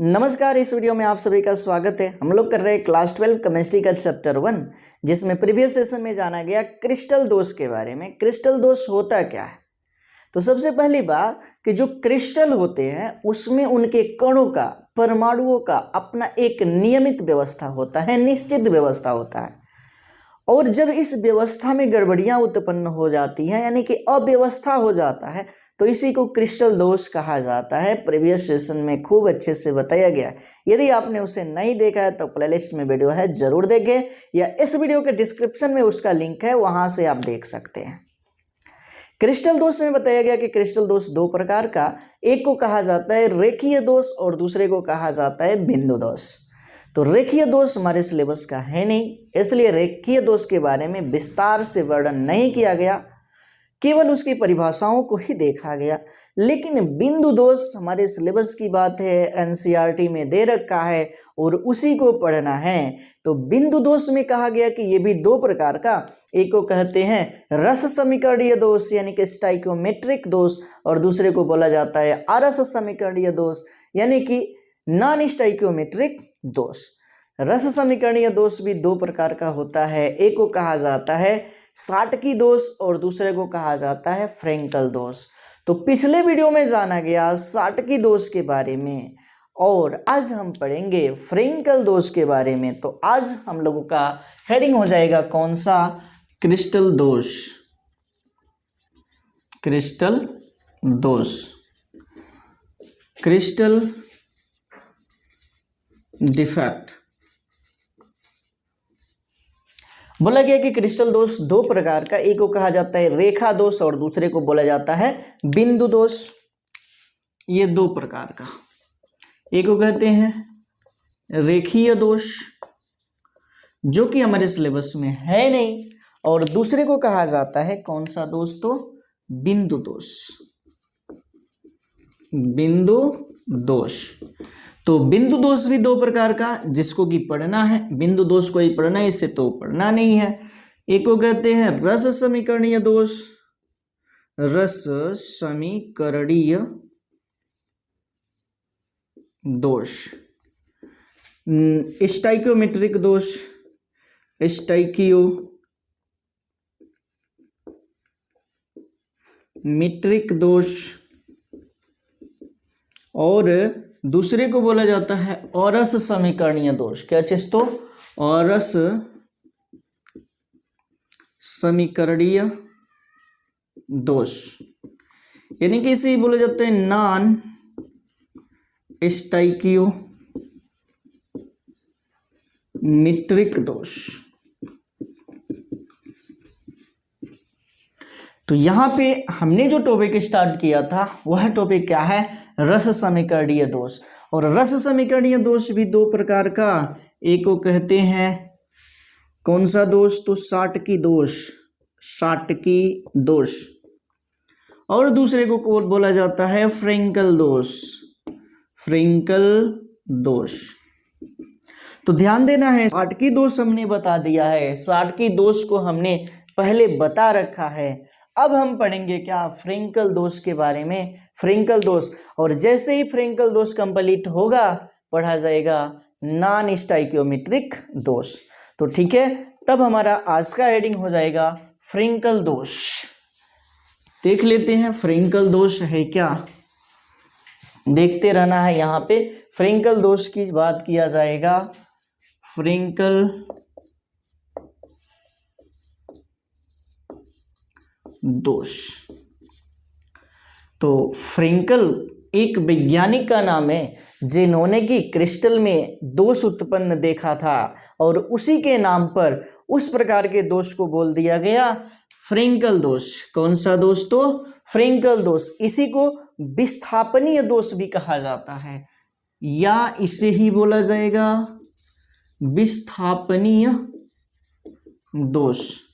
नमस्कार। इस वीडियो में आप सभी का स्वागत है। हम लोग कर रहे हैं क्लास 12 केमिस्ट्री का चैप्टर 1, जिसमें प्रीवियस सेशन में जाना गया क्रिस्टल दोष के बारे में। क्रिस्टल दोष होता क्या है? तो सबसे पहली बात कि जो क्रिस्टल होते हैं उसमें उनके कणों का, परमाणुओं का अपना एक नियमित व्यवस्था होता है, निश्चित व्यवस्था होता है। और जब इस व्यवस्था में गड़बड़ियां उत्पन्न हो जाती हैं, यानी कि अव्यवस्था हो जाता है, तो इसी को क्रिस्टल दोष कहा जाता है। प्रीवियस सेशन में खूब अच्छे से बताया गया है। यदि आपने उसे नहीं देखा है तो प्लेलिस्ट में वीडियो है, जरूर देखें, या इस वीडियो के डिस्क्रिप्शन में उसका लिंक है, वहां से आप देख सकते हैं। क्रिस्टल दोष में बताया गया कि क्रिस्टल दोष दो प्रकार का, एक को कहा जाता है रेखीय दोष और दूसरे को कहा जाता है बिंदु दोष। तो रेखीय दोष हमारे सिलेबस का है नहीं, इसलिए रेखीय दोष के बारे में विस्तार से वर्णन नहीं किया गया, केवल उसकी परिभाषाओं को ही देखा गया। लेकिन बिंदु दोष हमारे सिलेबस की बात है, एनसीईआरटी में दे रखा है और उसी को पढ़ना है। तो बिंदु दोष में कहा गया कि ये भी दो प्रकार का, एक को कहते हैं रस समीकरणीय दोष यानी कि स्टाइकोमेट्रिक दोष, और दूसरे को बोला जाता है अरस समीकरणीय दोष यानी कि नॉन स्टाइकोमेट्रिक दोष। रस समीकरणीय दोष भी दो प्रकार का होता है, एक को कहा जाता है शाटकी दोष और दूसरे को कहा जाता है फ्रेंकल दोष। तो पिछले वीडियो में जाना गया शाटकी दोष के बारे में और आज हम पढ़ेंगे फ्रेंकल दोष के बारे में। तो आज हम लोगों का हेडिंग हो जाएगा कौन सा? क्रिस्टल दोष। क्रिस्टल दोष, क्रिस्टल डिफेक्ट। बोला गया कि क्रिस्टल दोष दो प्रकार का, एक को कहा जाता है रेखा दोष और दूसरे को बोला जाता है बिंदु दोष। ये दो प्रकार का, एक को कहते हैं रेखीय दोष जो कि हमारे सिलेबस में है नहीं, और दूसरे को कहा जाता है कौन सा दोस्तों? बिंदु दोष। बिंदु दोष। तो बिंदु दोष भी दो प्रकार का, जिसको कि पढ़ना है। बिंदु दोष को ही पढ़ना है, इससे तो पढ़ना नहीं है। एक को कहते हैं रस समीकरणीय दोष, रस समीकरणीय दोष। स्टाइकोमेट्रिक दोष, स्टाइकियोमेट्रिक दोष, और दूसरे को बोला जाता है औरस समीकरणीय दोष। क्या चीज? तो औरस समीकरणीय दोष, यानी कि इसे बोला जाता है नॉन स्टाइकियोमेट्रिक दोष। तो यहाँ पे हमने जो टॉपिक स्टार्ट किया था वह टॉपिक क्या है? रस समीकरणीय दोष। और रस समीकरणीय दोष भी दो प्रकार का, एक को कहते हैं कौन सा दोष? तो शाटकी दोष, शाटकी दोष, और दूसरे को बोला जाता है फ्रेंकल दोष, फ्रेंकल दोष। तो ध्यान देना है, शाटकी दोष हमने बता दिया है, शाटकी दोष को हमने पहले बता रखा है। अब हम पढ़ेंगे क्या? फ्रेंकल दोष के बारे में। फ्रेंकल दोष, और जैसे ही फ्रेंकल दोष कंप्लीट होगा पढ़ा जाएगा नॉन स्टाइकियोमेट्रिक दोष। तो ठीक है, तब हमारा आज का हेडिंग हो जाएगा फ्रेंकल दोष। देख लेते हैं फ्रेंकल दोष है क्या, देखते रहना है। यहाँ पे फ्रेंकल दोष की बात किया जाएगा। फ्रेंकल दोष, तो फ्रेंकल एक वैज्ञानिक का नाम है जिन्होंने कि क्रिस्टल में दोष उत्पन्न देखा था, और उसी के नाम पर उस प्रकार के दोष को बोल दिया गया फ्रेंकल दोष। कौन सा दोष? तो फ्रेंकल दोष। इसी को विस्थापनीय दोष भी कहा जाता है, या इसे ही बोला जाएगा विस्थापनीय दोष।